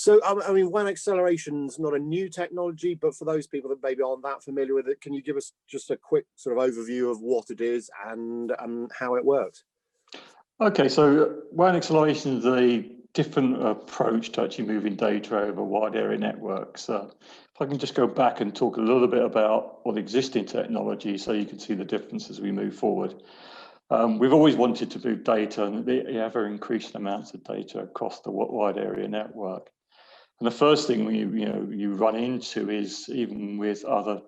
So, I mean, WAN acceleration is not a new technology, but for those people that maybe aren't that familiar with it, can you give us just a quick sort of overview of what it is and how it works? Okay, so WAN acceleration is a different approach to actually moving data over wide area networks. If I can just go back and talk a little bit about what existing technology, so you can see the difference as we move forward. We've always wanted to move data and the ever increasing amounts of data across the wide area network. And the first thing you run into is, even with other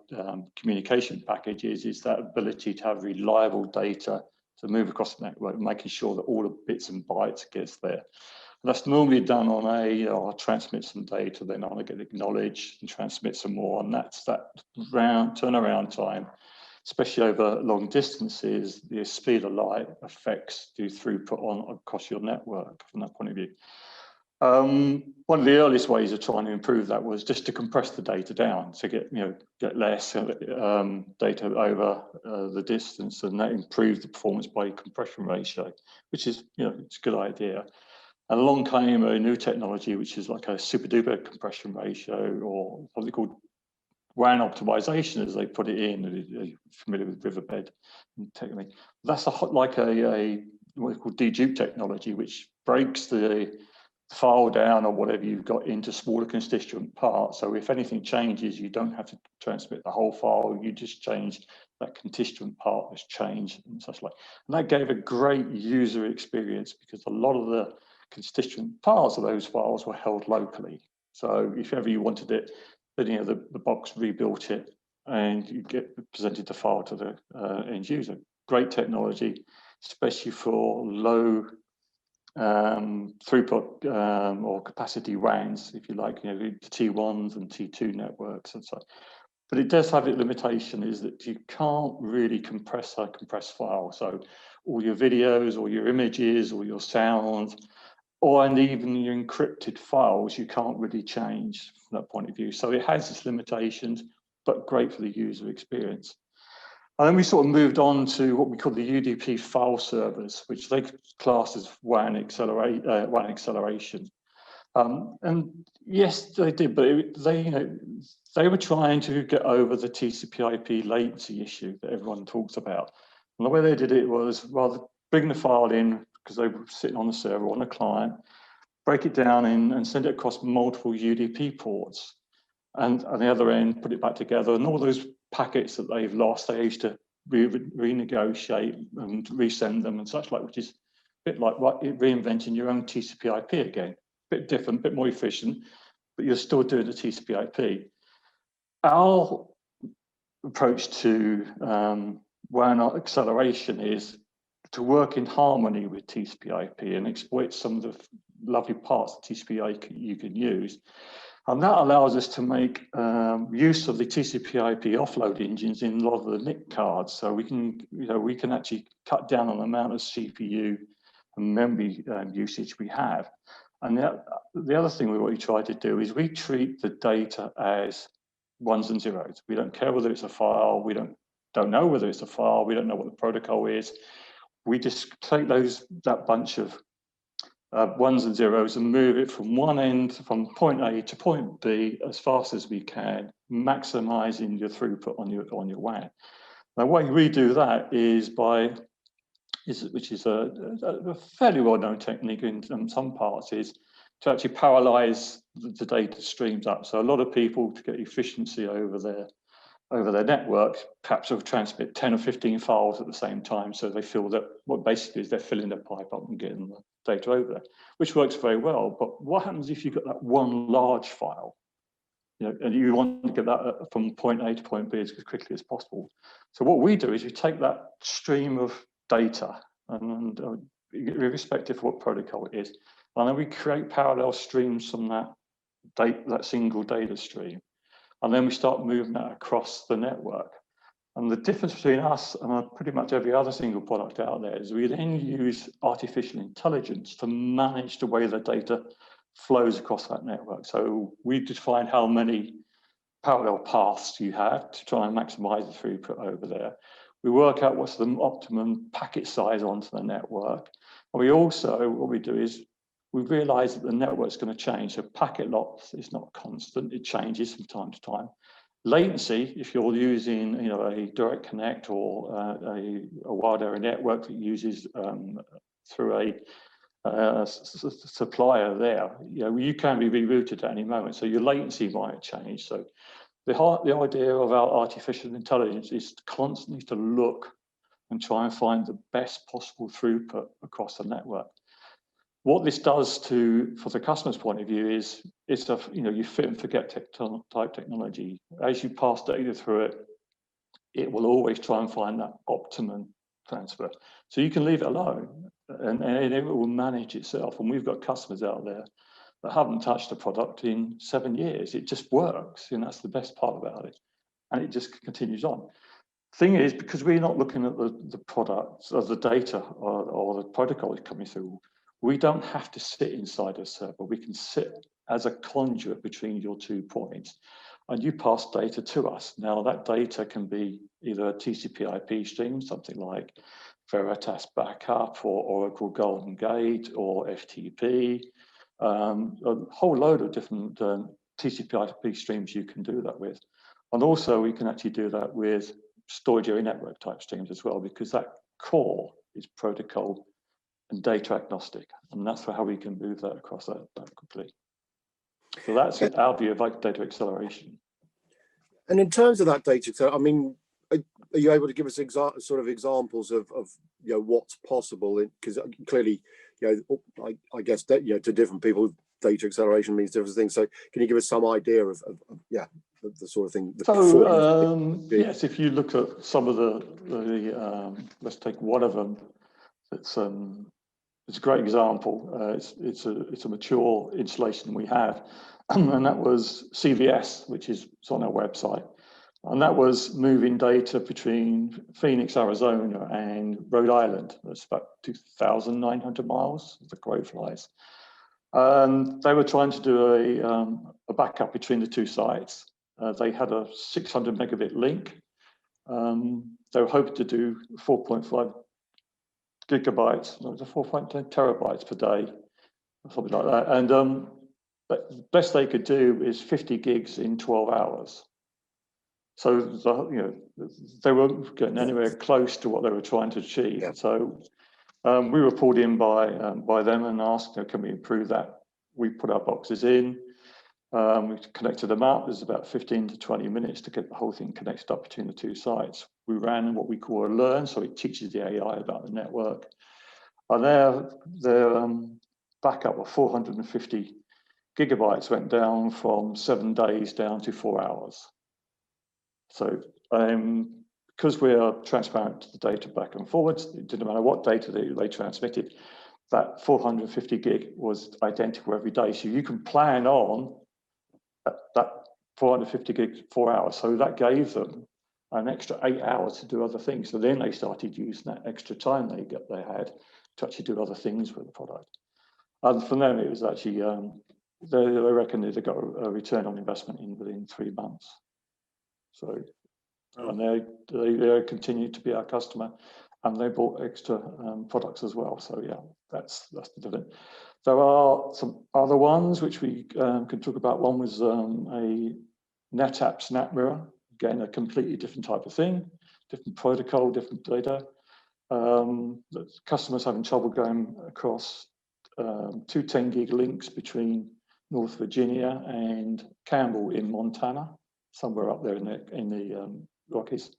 communication packages, is that ability to have reliable data to move across the network, making sure that all the bits and bytes gets there. And that's normally done on I'll transmit some data, then I'll get acknowledged and transmit some more, and that's that turnaround time, especially over long distances. The speed of light affects the throughput across your network from that point of view. One of the earliest ways of trying to improve that was just to compress the data down to get less data over the distance, and that improved the performance by compression ratio, which is it's a good idea. And along came a new technology which is like a super duper compression ratio, or what they call WAN optimization, as they put it in. Are you familiar with Riverbed technique? That's like a what they call dedupe technology, which breaks the file down or whatever you've got into smaller constituent parts. So if anything changes, you don't have to transmit the whole file. You just change that constituent part that's changed and such like. And that gave a great user experience, because a lot of the constituent parts of those files were held locally. So if ever you wanted it, then the box rebuilt it and you get presented the file to the end user. Great technology, especially for low throughput or capacity WANs, if you like, the T1s and T2 networks and so. But it does have its limitation, is that you can't really compress a compressed file. So all your videos or your images or your sound, and even your encrypted files, you can't really change from that point of view. So it has its limitations, but great for the user experience. And then we sort of moved on to what we call the UDP file servers, which they class as WAN acceleration. And yes, they did, but they were trying to get over the TCP/IP latency issue that everyone talks about. And the way they did it was, rather bring the file in, because they were sitting on the server on a client, break it down and send it across multiple UDP ports, and on the other end, put it back together, and all those packets that they've lost, they used to renegotiate and resend them and such like, which is a bit like reinventing your own TCP/IP again. A bit different, a bit more efficient, but you're still doing the TCP/IP. Our approach to WAN acceleration is to work in harmony with TCP/IP and exploit some of the lovely parts of TCP/IP you can use. And that allows us to make use of the TCP/IP offload engines in a lot of the NIC cards. So we can actually cut down on the amount of CPU and memory usage we have. And the other thing we try to do is we treat the data as ones and zeros. We don't care whether it's a file. We don't know whether it's a file. We don't know what the protocol is. We just take that bunch of ones and zeros and move it from one end, from point A to point B, as fast as we can, maximizing your throughput on your WAN. Now, the way we do that is which is a fairly well-known technique in some parts, is to actually parallelize the data streams up. So a lot of people, to get efficiency over their network, perhaps will transmit 10 or 15 files at the same time. So they feel that what basically is they're filling their pipe up and getting the data over there, which works very well. But what happens if you've got that one large file, and you want to get that from point A to point B as quickly as possible? So what we do is we take that stream of data, and irrespective of what protocol it is, and then we create parallel streams from that single data stream. And then we start moving that across the network. And the difference between us and pretty much every other single product out there is we then use artificial intelligence to manage the way the data flows across that network. So we define how many parallel paths you have to try and maximize the throughput over there. We work out what's the optimum packet size onto the network. And we also, what we do is we realize that the network's going to change. So packet loss is not constant, it changes from time to time. Latency, if you're using a direct connect or a wide area network that uses through a supplier there, you can be rerouted at any moment, so your latency might change. So the idea of our artificial intelligence is constantly to look and try and find the best possible throughput across the network. What this does for the customer's point of view is it's you fit and forget type technology. As you pass data through it, it will always try and find that optimum transfer. So you can leave it alone and it will manage itself. And we've got customers out there that haven't touched a product in 7 years. It just works, and that's the best part about it. And it just continues on. Thing is, because we're not looking at the products or the data or the protocol coming through, we don't have to sit inside a server. We can sit as a conduit between your 2 points, and you pass data to us. Now that data can be either a TCP/IP stream, something like Veritas Backup or Oracle Golden Gate or FTP, a whole load of different TCP/IP streams you can do that with. And also we can actually do that with storage area network type streams as well, because that core is protocol and data agnostic, and that's how we can move that across that quickly. So that's our view of data acceleration. And in terms of that data, so I mean, are you able to give us sort of examples of what's possible? Because clearly, I guess that to different people, data acceleration means different things. So can you give us some idea of the sort of thing? So yes, if you look at some of the let's take one of them. It's a great example. It's a mature installation we have, and that was CVS, which is on our website, and that was moving data between Phoenix, Arizona, and Rhode Island. That's about 2,900 miles. The crow flies. They were trying to do a backup between the 2 sites. They had a 600 megabit link. They were hoping to do 4.5 gigabytes, no, 4.10 terabytes per day, something like that. And the best they could do is 50 gigs in 12 hours. So they weren't getting anywhere close to what they were trying to achieve. Yeah. So we were pulled in by them and asked, can we improve that? We put our boxes in. We connected them up. There's about 15 to 20 minutes to get the whole thing connected up between the 2 sites. We ran what we call a learn, so it teaches the AI about the network. And their backup of 450 gigabytes went down from 7 days down to 4 hours. So because we are transparent to the data back and forwards, it didn't matter what data they transmitted, that 450 gig was identical every day. So you can plan on that 450 gigs 4 hours. So that gave them an extra 8 hours to do other things. So then they started using that extra time they had to actually do other things with the product. And for them, it was actually, they reckon they got a return on investment within 3 months. So, and they continued to be our customer, and they bought extra products as well. So yeah, that's the difference. There are some other ones which we can talk about. One was a NetApp SnapMirror, again, a completely different type of thing, different protocol, different data. The customers having trouble going across 2 10 gig links between North Virginia and Campbell in Montana, somewhere up there in the Rockies,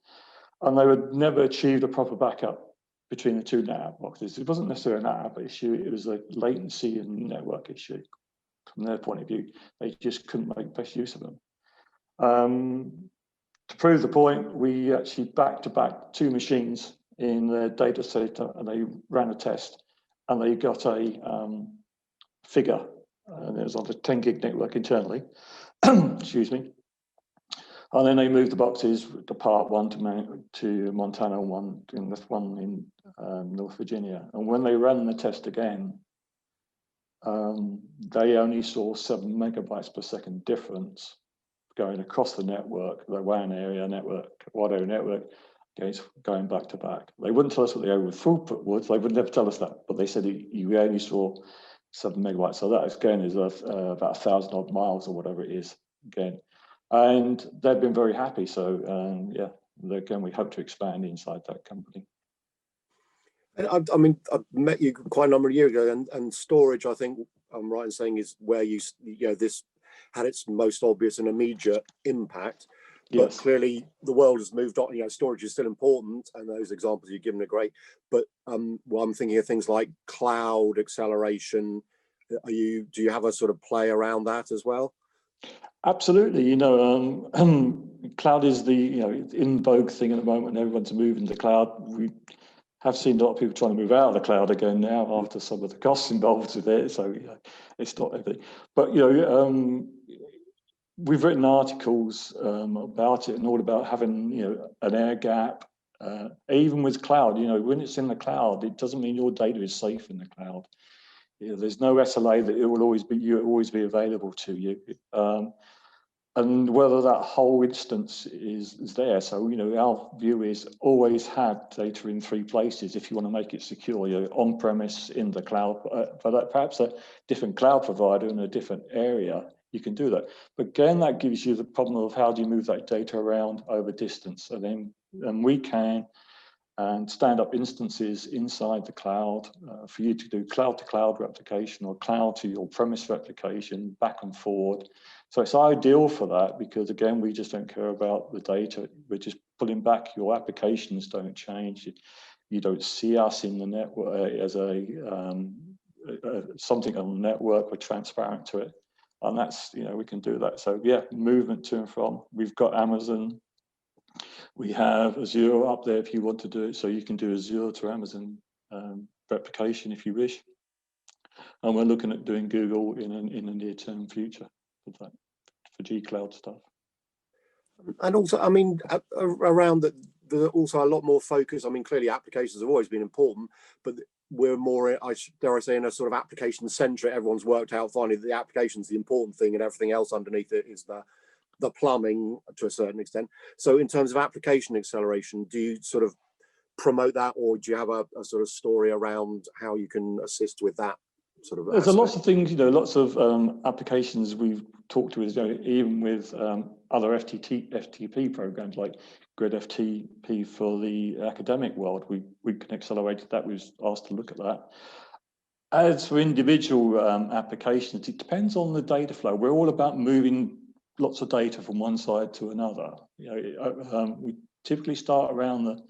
and they would never achieve a proper backup between the 2 NetApp boxes. It wasn't necessarily an NetApp issue, it was a latency and network issue. From their point of view, they just couldn't make best use of them. To prove the point, we actually back-to-back 2 machines in the data center, and they ran a test, and they got a figure, and it was on the 10 gig network internally, excuse me. And then they moved the boxes apart, one to Montana, one in North Virginia. And when they ran the test again, they only saw 7 megabytes per second difference going across the network, the WAN area network, wide area network, going back to back. They wouldn't tell us what the over throughput was. They would never tell us that, but they said you only saw megawatts. So that again is about 1,000 odd miles or whatever it is again, and they've been very happy. So yeah, again, we hope to expand inside that company. And I mean, I met you quite a number of years ago, and storage, I think I'm right in saying, is where you know, this had its most obvious and immediate impact. But Yes. clearly the world has moved on. You know, storage is still important, and those examples you've given are great. But well, I'm thinking of things like cloud acceleration. Do you have a sort of play around that as well? Absolutely. You know, cloud is the in vogue thing at the moment. Everyone's moving to the cloud. We have seen a lot of people trying to move out of the cloud again now after some of the costs involved with it. So it's not everything. But we've written articles about it and all about having an air gap. Even with cloud, when it's in the cloud, it doesn't mean your data is safe in the cloud. There's no SLA that it will always be available to you. And whether that whole instance is there. So, our view is always have data in 3 places if you want to make it secure, on-premise, in the cloud, but perhaps a different cloud provider in a different area, you can do that. But again, that gives you the problem of how do you move that data around over distance. And we can stand up instances inside the cloud for you to do cloud-to-cloud replication or cloud to your premise replication, back and forward. So it's ideal for that because, again, we just don't care about the data. We're just pulling back. Your applications don't change. You don't see us in the network as something on the network. We're transparent to it. And that's, we can do that. So, yeah, movement to and from. We've got Amazon. We have Azure up there if you want to do it. So you can do Azure to Amazon replication if you wish. And we're looking at doing Google in a near-term future for G-Cloud stuff. And also, I mean, around the also a lot more focus. I mean, clearly applications have always been important, but we're more, dare I say, in a sort of application centric. Everyone's worked out finally that the application's the important thing and everything else underneath it is the plumbing to a certain extent. So in terms of application acceleration, do you sort of promote that, or do you have a sort of story around how you can assist with that sort of There's aspect? lots of things, lots of applications we've talked to, even with other FTP programs like Grid FTP for the academic world. We can accelerate that. We was asked to look at that. As for individual applications, it depends on the data flow. We're all about moving lots of data from one side to another. We typically start around the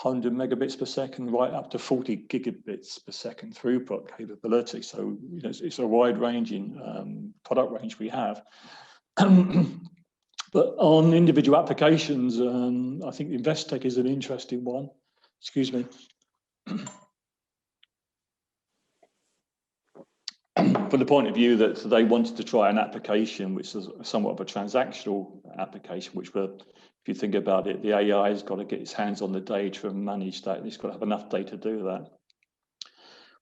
100 megabits per second, right up to 40 gigabits per second throughput capability. So it's a wide-ranging product range we have. But on individual applications, I think Investec is an interesting one. Excuse me. From the point of view that they wanted to try an application which is somewhat of a transactional application, which if you think about it, the AI has got to get its hands on the data and manage that, and it's got to have enough data to do that.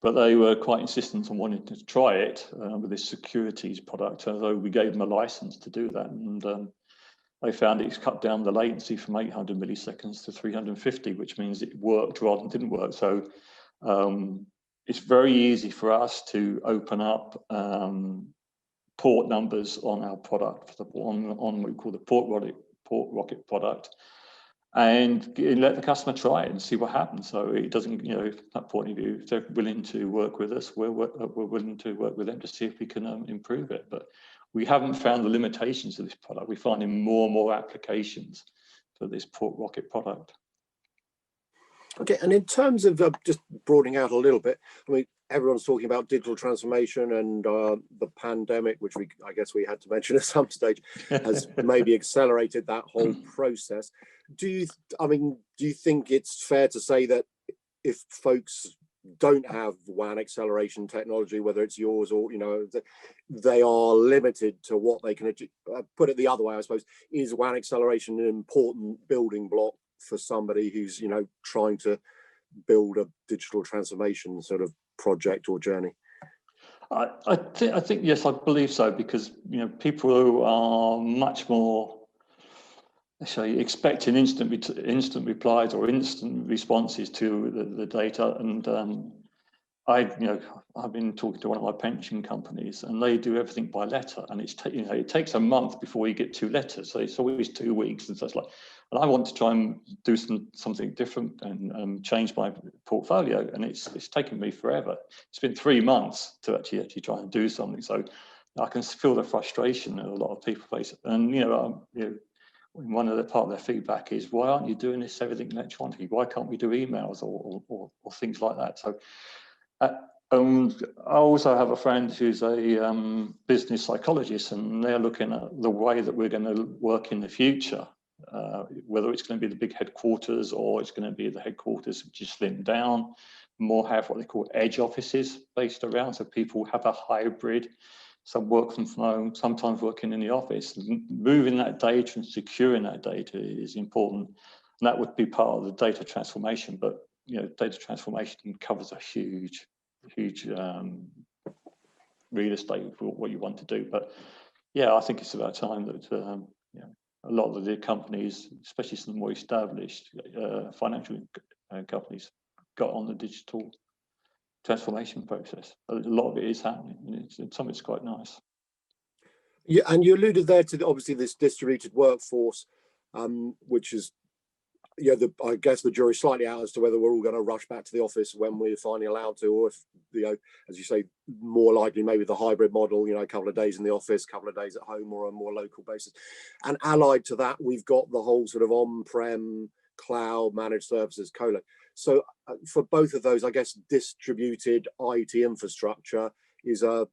But they were quite insistent on wanting to try it with this securities product, although we gave them a license to do that. And they found it's cut down the latency from 800 milliseconds to 350, which means it worked rather than didn't work. So it's very easy for us to open up port numbers on our product, on what we call the Port Rocket product, and let the customer try it and see what happens. So it doesn't, from that point of view, if they're willing to work with us, we're willing to work with them to see if we can improve it. But we haven't found the limitations of this product. We're finding more and more applications for this Port Rocket product. Okay, and in terms of just broadening out a little bit, I mean, everyone's talking about digital transformation, and the pandemic, which I guess we had to mention at some stage, has maybe accelerated that whole process. Do you think it's fair to say that if folks don't have WAN acceleration technology, whether it's yours or they are limited to what they can achieve? Put it the other way, I suppose, is WAN acceleration an important building block for somebody who's trying to build a digital transformation sort of project or journey? I think yes, I believe so, because people who are much more expecting instant replies or instant responses to the data, and I've been talking to one of my pension companies, and they do everything by letter, and it takes a month before you get 2 letters, so it's always 2 weeks and such like. And I want to try and do something different and change my portfolio, and it's taken me forever. It's been 3 months to actually try and do something. So I can feel the frustration that a lot of people face, and one of the part of their feedback is, why aren't you doing this everything electronically? Why can't we do emails or things like that? So. I also have a friend who's a business psychologist, and they're looking at the way that we're going to work in the future, whether it's going to be the big headquarters or it's going to be the headquarters which is slimmed down, more have what they call edge offices based around, so people have a hybrid, some work from home, sometimes working in the office. Moving that data and securing that data is important, and that would be part of the data transformation. But data transformation covers a huge real estate for what you want to do. But yeah, I think it's about time that a lot of the companies, especially some more established financial companies, got on the digital transformation process. A lot of it is happening, and some of it's quite nice. Yeah, and you alluded there to obviously this distributed workforce, which is, I guess the jury's slightly out as to whether we're all going to rush back to the office when we're finally allowed to, or if, as you say, more likely maybe the hybrid model, a couple of days in the office, a couple of days at home, or a more local basis. And allied to that, we've got the whole sort of on-prem cloud managed services colo. So for both of those, I guess distributed IT infrastructure is a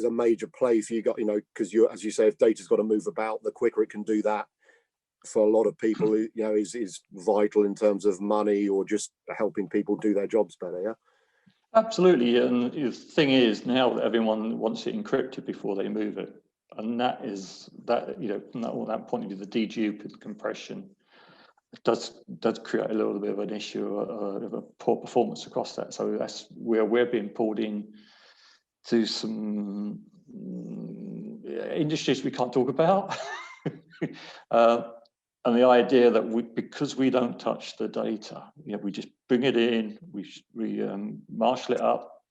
major play for you, because as you say, if data's got to move about, the quicker it can do that, for a lot of people, is vital in terms of money or just helping people do their jobs better. Yeah, absolutely. And the thing is, now that everyone wants it encrypted before they move it, and that from that point of view, the dedupe and compression does create a little bit of an issue of a poor performance across that. So that's where we're being pulled in to some industries we can't talk about. And the idea that because we don't touch the data, we just bring it in, we marshal it up.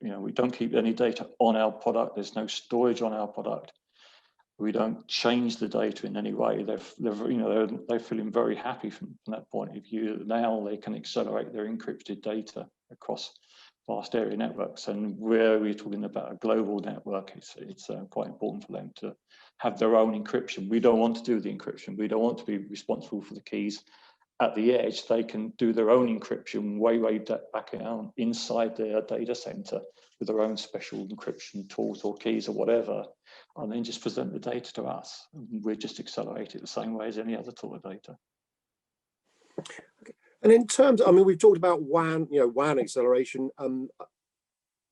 We don't keep any data on our product. There's no storage on our product. We don't change the data in any way. They're feeling very happy from that point of view. Now they can accelerate their encrypted data across vast area networks, and where we're talking about a global network, it's quite important for them to have their own encryption. We don't want to do the encryption. We don't want to be responsible for the keys at the edge. They can do their own encryption way back out inside their data center with their own special encryption tools or keys or whatever, and then just present the data to us. We're just accelerate it the same way as any other tool of data. Okay. And in terms, we've talked about WAN, WAN acceleration.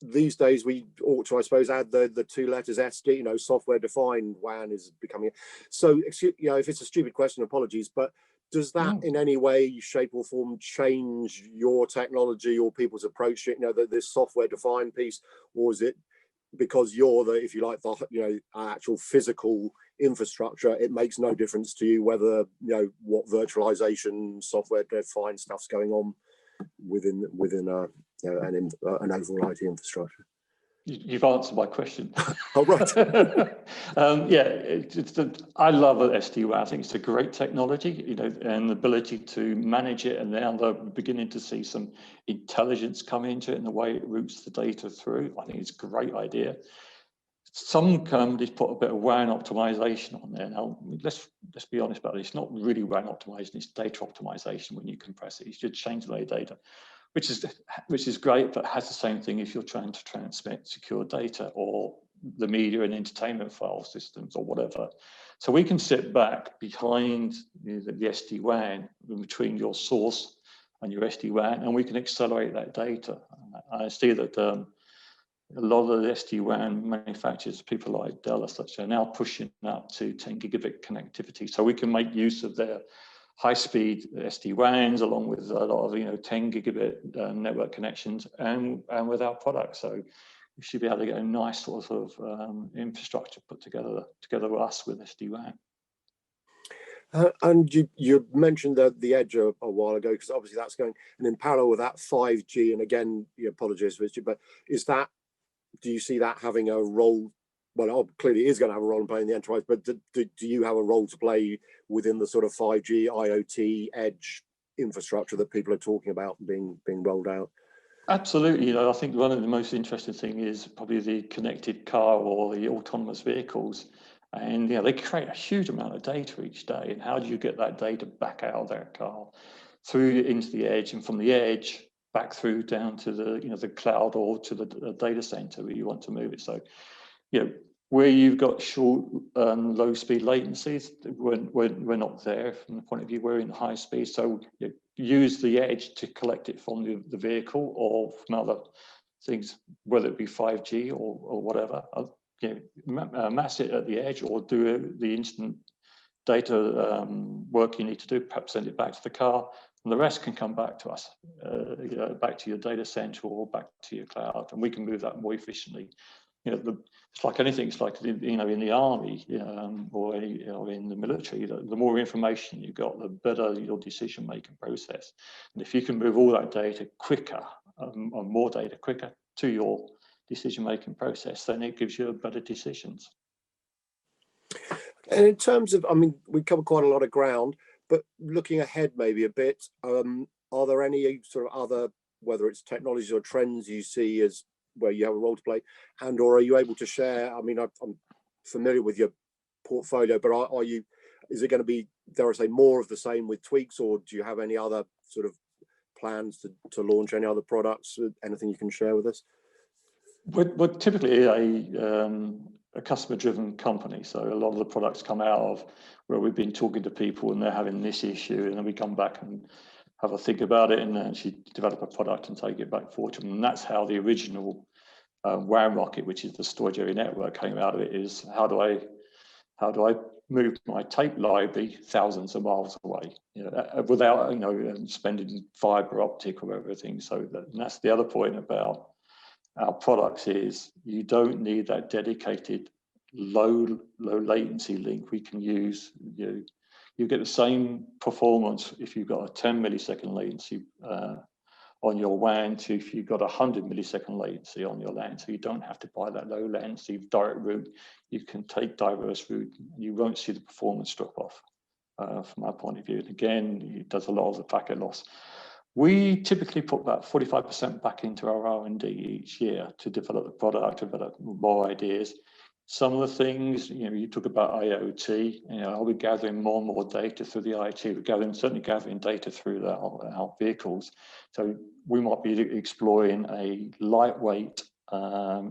These days we ought to, I suppose, add the 2 letters SD, software defined WAN is becoming. So, if it's a stupid question, apologies, but does that in any way, shape or form change your technology or people's approach to it, this software defined piece, or is it because you're the, if you like, the actual physical infrastructure, it makes no difference to you whether what virtualization software defined stuff's going on within an overall IT infrastructure? You've answered my question. Oh, right. I love SD-WAN. I think it's a great technology, and the ability to manage it. And now they're beginning to see some intelligence come into it in the way it routes the data through. I think it's a great idea. Some companies put a bit of WAN optimization on there. Now, let's be honest about it. It's not really WAN optimization. It's data optimization when you compress it. You should change the data, which is great, but has the same thing if you're trying to transmit secure data or the media and entertainment file systems or whatever. So we can sit back behind the SD-WAN between your source and your SD-WAN, and we can accelerate that data. I see that a lot of the SD-WAN manufacturers, people like Dell, such, are now pushing up to 10 gigabit connectivity. So we can make use of their high-speed SD-WANs along with a lot of 10 gigabit network connections and with our product. So we should be able to get a nice sort of infrastructure put together with us with SD-WAN. And you mentioned the edge a while ago, because obviously that's going, and in parallel with that 5G, and again, apologies, Richard, but do you see that having a role? Well, clearly it is going to have a role in playing the enterprise, but do you have a role to play within the sort of 5G, IoT, edge infrastructure that people are talking about being rolled out? Absolutely. I think one of the most interesting thing is probably the connected car or the autonomous vehicles. And they create a huge amount of data each day. And how do you get that data back out of that car, through into the edge, and from the edge back through down to the cloud or to the data center where you want to move it? So, where you've got short and low speed latencies, we're not there from the point of view. We're in high speed, so use the edge to collect it from the vehicle or from other things, whether it be 5G or whatever. Mass it at the edge, or do the instant data work you need to do, perhaps send it back to the car, and the rest can come back to us, back to your data center or back to your cloud, and we can move that more efficiently. It's like anything. It's like in the army or in the military. The more information you got, the better your decision-making process. And if you can move all that data quicker, or more data quicker to your decision-making process, then it gives you better decisions. And in terms of, I mean, we covered quite a lot of ground, but looking ahead maybe a bit, are there any sort of other, whether it's technologies or trends you see as where you have a role to play, or are you able to share? I mean, I'm familiar with your portfolio, but is it going to be, dare I say, more of the same with tweaks, or do you have any other sort of plans to launch any other products? Anything you can share with us? We're typically a customer-driven company, so a lot of the products come out of where we've been talking to people and they're having this issue, and then we come back and have a think about it and actually develop a product and take it back forward to them. And that's how the original WAN rocket, which is the storage area network, came out of it. Is how do I move my tape library thousands of miles away, without spending fiber optic or everything. So that's the other point about our products, is you don't need that dedicated low latency link. We can use you get the same performance if you've got a 10 millisecond latency on your WAN to if you've got 100 millisecond latency on your LAN. So you don't have to buy that low latency direct route. You can take diverse route. You won't see the performance drop off from our point of view. And again, it does a lot of the packet loss. We typically put about 45% back into our R&D each year to develop the product, develop more ideas. Some of the things, you talk about IoT, are we gathering more and more data through the IoT? We're certainly gathering data through our vehicles. So we might be exploring a lightweight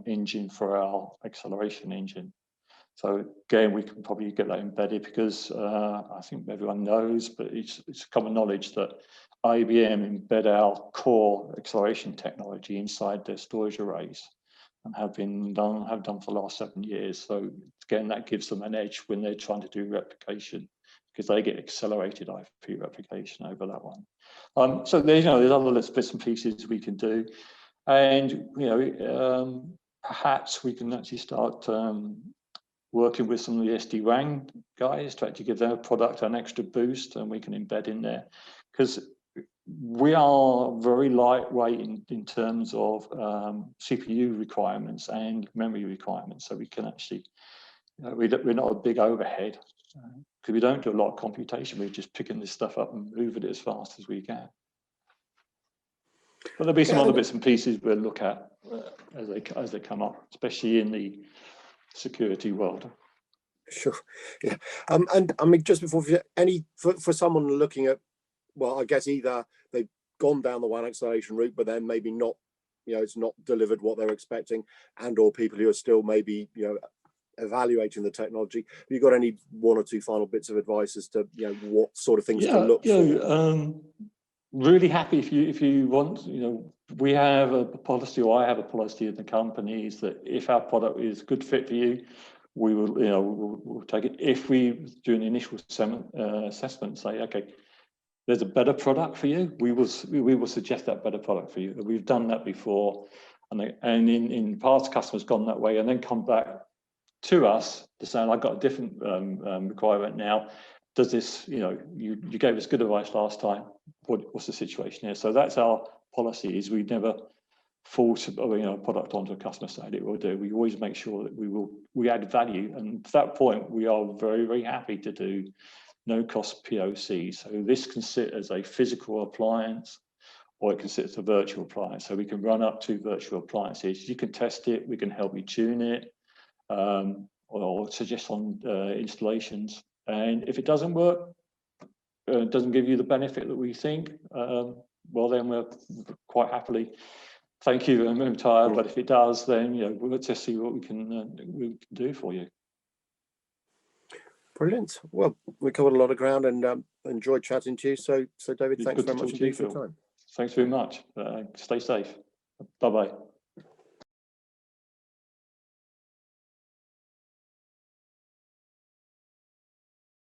engine for our acceleration engine. So again, we can probably get that embedded, because I think everyone knows, but it's common knowledge that IBM embed our core acceleration technology inside their storage arrays, and have done for the last 7 years. So again, that gives them an edge when they're trying to do replication, because they get accelerated IP replication over that one. So there's other bits and pieces we can do, and perhaps we can actually start working with some of the SDWAN guys to actually give their product an extra boost, and we can embed in there, because we are very lightweight in terms of CPU requirements and memory requirements. So we can actually, we're not a big overhead, because we don't do a lot of computation. We're just picking this stuff up and moving it as fast as we can. But there'll be some other bits and pieces we'll look at as they come up, especially in the security world. Sure. Yeah. And I mean, just before, for someone looking at, well, I guess either they've gone down the WAN acceleration route, but then maybe not, it's not delivered what they're expecting, or people who are still maybe, evaluating the technology. Have you got any one or two final bits of advice as to, what sort of things to look for? Really happy if you want, we have a policy, or I have a policy in the company, is that if our product is a good fit for you, we will, we'll take it. If we do an initial assessment, say, okay, there's a better product for you, we will suggest that better product for you. We've done that before, and in past, customers gone that way and then come back to us to say, I've got a different requirement now. does this, you gave us good advice last time. What's the situation here? So that's our policy, is we never force a product onto a customer side. It will do. We always make sure that we add value. And to that point, we are very, very happy to do no cost POC. So this can sit as a physical appliance, or it can sit as a virtual appliance. So we can run up to virtual appliances. You can test it. We can help you tune it, or suggest on installations. And if it doesn't work, doesn't give you the benefit that we think, well, then we're quite happily thank you and retire. But if it does, then we'll just see what we can do for you. Brilliant. Well, we covered a lot of ground, and enjoyed chatting to you. So David, thanks very much indeed for your time. Thanks very much. Stay safe. Bye-bye.